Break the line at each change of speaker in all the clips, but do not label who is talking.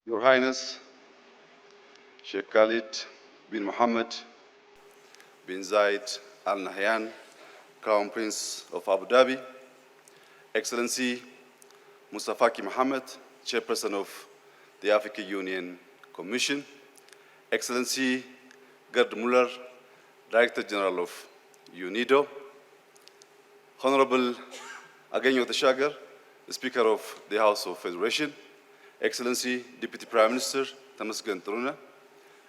Your Highness, Sheikh Khalid bin Mohammed bin Zayed Al Nahyan, Crown Prince of Abu Dhabi, Excellency Mustafa Ki Mohammed, Chairperson of the African Union Commission, Excellency Gerd Muller, Director General of UNIDO, Honorable Agenyo Tashagar, the Speaker of the House of Federation, Excellency Deputy Prime Minister Tamasgen Taruna,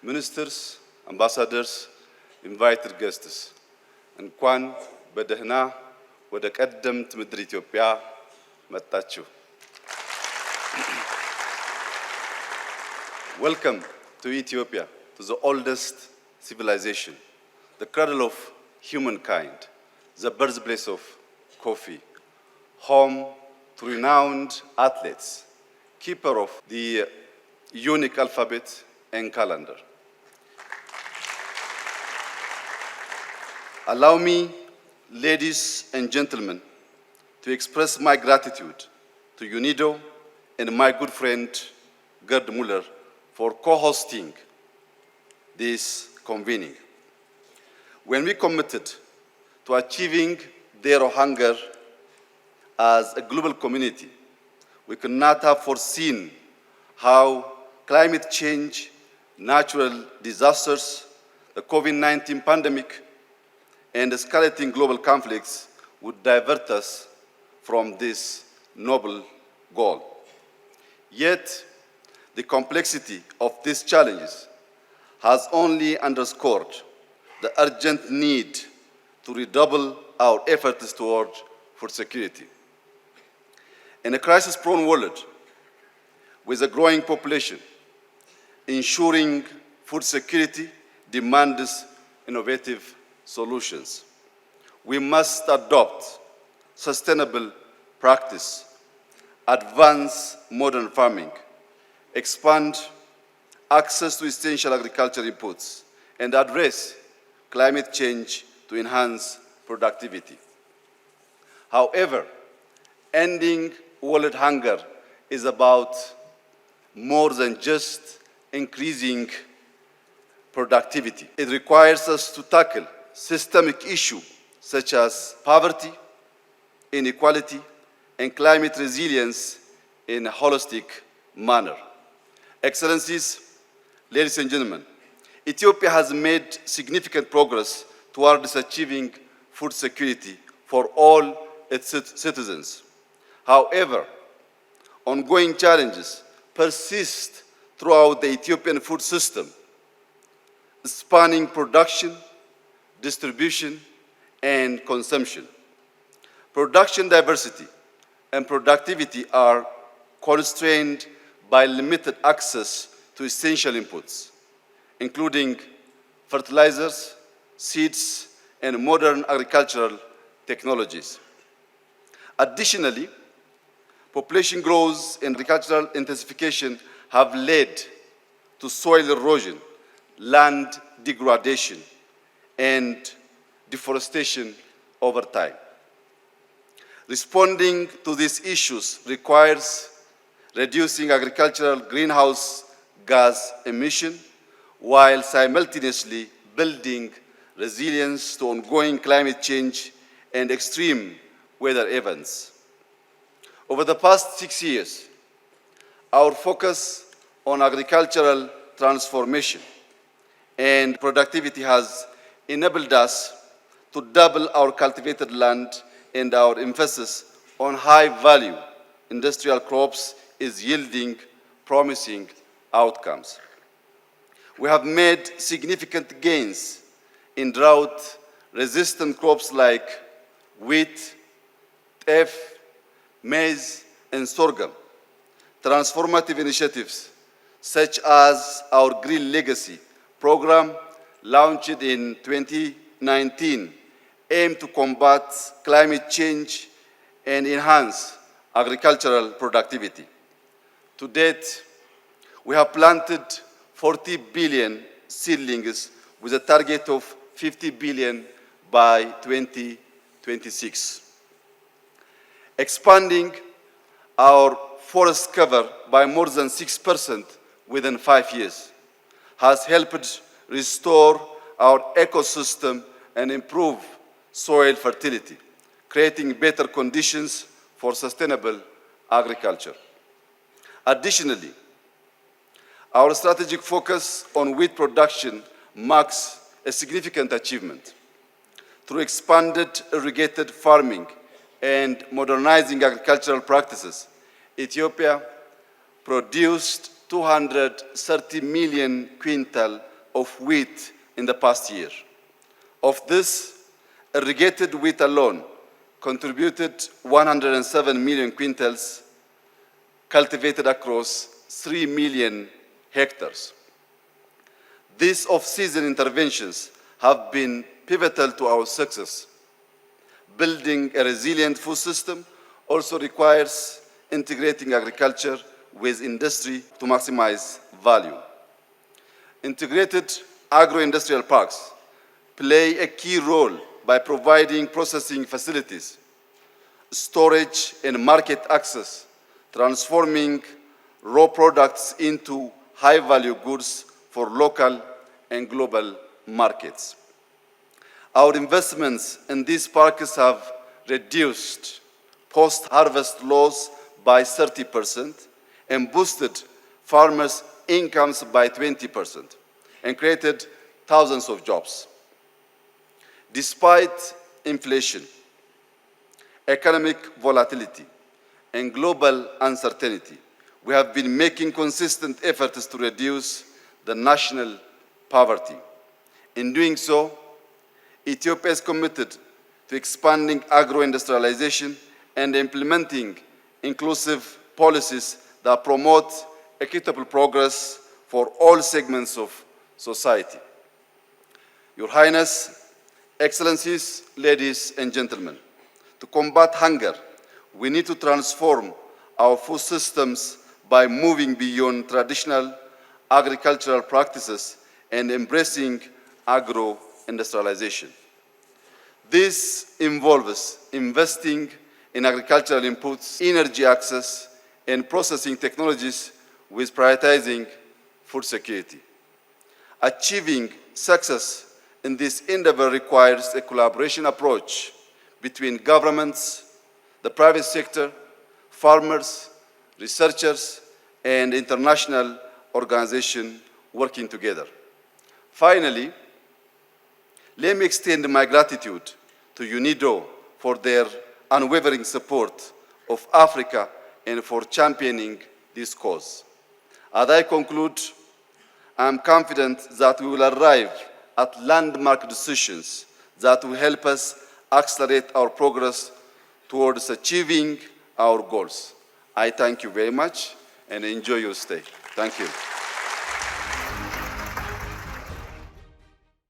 Ministers, Ambassadors, invited guests, እንኳን በደህና ወደ ቀደምት ምድር ኢትዮጵያ መጣችሁ. Welcome to Ethiopia, to the oldest civilization, the cradle of humankind, the birthplace of coffee, home to renowned athletes, keeper of the unique alphabet and calendar. Allow me, ladies and gentlemen, to express my gratitude to UNIDO and my good friend Gerd Muller for co-hosting this convening. When we committed to achieving zero hunger as a global community, we could not have foreseen how climate change, natural disasters, the COVID-19 pandemic, and escalating global conflicts would divert us from this noble goal. Yet, the complexity of these challenges has only underscored the urgent need to redouble our efforts toward food security. In a crisis-prone world, with a growing population, ensuring food security demands innovative solutions. We must adopt sustainable practice, advance modern farming, expand access to essential agricultural inputs, and address climate change to enhance productivity. However, ending world hunger is about more than just increasing productivity. It requires us to tackle systemic issues such as poverty, inequality, and climate resilience in a holistic manner. Excellencies, ladies and gentlemen, Ethiopia has made significant progress towards achieving food security for all its citizens. However, ongoing challenges persist throughout the Ethiopian food system, spanning production, distribution, and consumption. Production diversity and productivity are constrained by limited access to essential inputs, including fertilizers, seeds, and modern agricultural technologies. Additionally, population growth and agricultural intensification have led to soil erosion, land degradation, and deforestation over time. Responding to these issues requires reducing agricultural greenhouse gas emission while simultaneously building resilience to ongoing climate change and extreme weather events. Over the past 6 years, our focus on agricultural transformation and productivity has enabled us to double our cultivated land, and our emphasis on high-value industrial crops is yielding promising outcomes. We have made significant gains in drought-resistant crops like wheat, teff, maize, and sorghum. Transformative initiatives such as our Green Legacy program launched in 2019 aim to combat climate change and enhance agricultural productivity. To date, we have planted 40 billion seedlings with a target of 50 billion by 2026. Expanding our forest cover by more than 6% within 5 years, has helped restore our ecosystem and improve soil fertility, creating better conditions for sustainable agriculture. Additionally, our strategic focus on wheat production marks a significant achievement. Through expanded irrigated farming and modernizing agricultural practices, Ethiopia produced 230 million quintal of wheat in the past year. Of this, irrigated wheat alone contributed 107 million quintals cultivated across 3 million hectares. These off-season interventions have been pivotal to our success. Building a resilient food system also requires integrating agriculture with industry to maximize value. Integrated agro-industrial parks play a key role by providing processing facilities, storage and market access, transforming raw products into high-value goods for local and global markets. Our investments in these parks have reduced post-harvest loss by 30% and boosted farmers' incomes by 20% and created thousands of jobs. Despite inflation, economic volatility, and global uncertainty, we have been making consistent efforts to reduce the national poverty. In doing so, Ethiopia is committed to expanding agro-industrialization and implementing inclusive policies that promote equitable progress for all segments of society. Your Highness, Excellencies, ladies and gentlemen, to combat hunger, we need to transform our food systems by moving beyond traditional agricultural practices and embracing agro-industrialization. This involves investing in agricultural inputs, energy access, and processing technologies with prioritizing food security. Achieving success in this endeavor requires a collaboration approach between governments, the private sector, farmers, researchers, and international organizations working together. Finally, let me extend my gratitude to UNIDO for their unwavering support of Africa and for championing this cause. As I conclude, I am confident that we will arrive at landmark decisions that will help us accelerate our progress towards achieving our goals. I thank you very much and enjoy your stay. Thank you.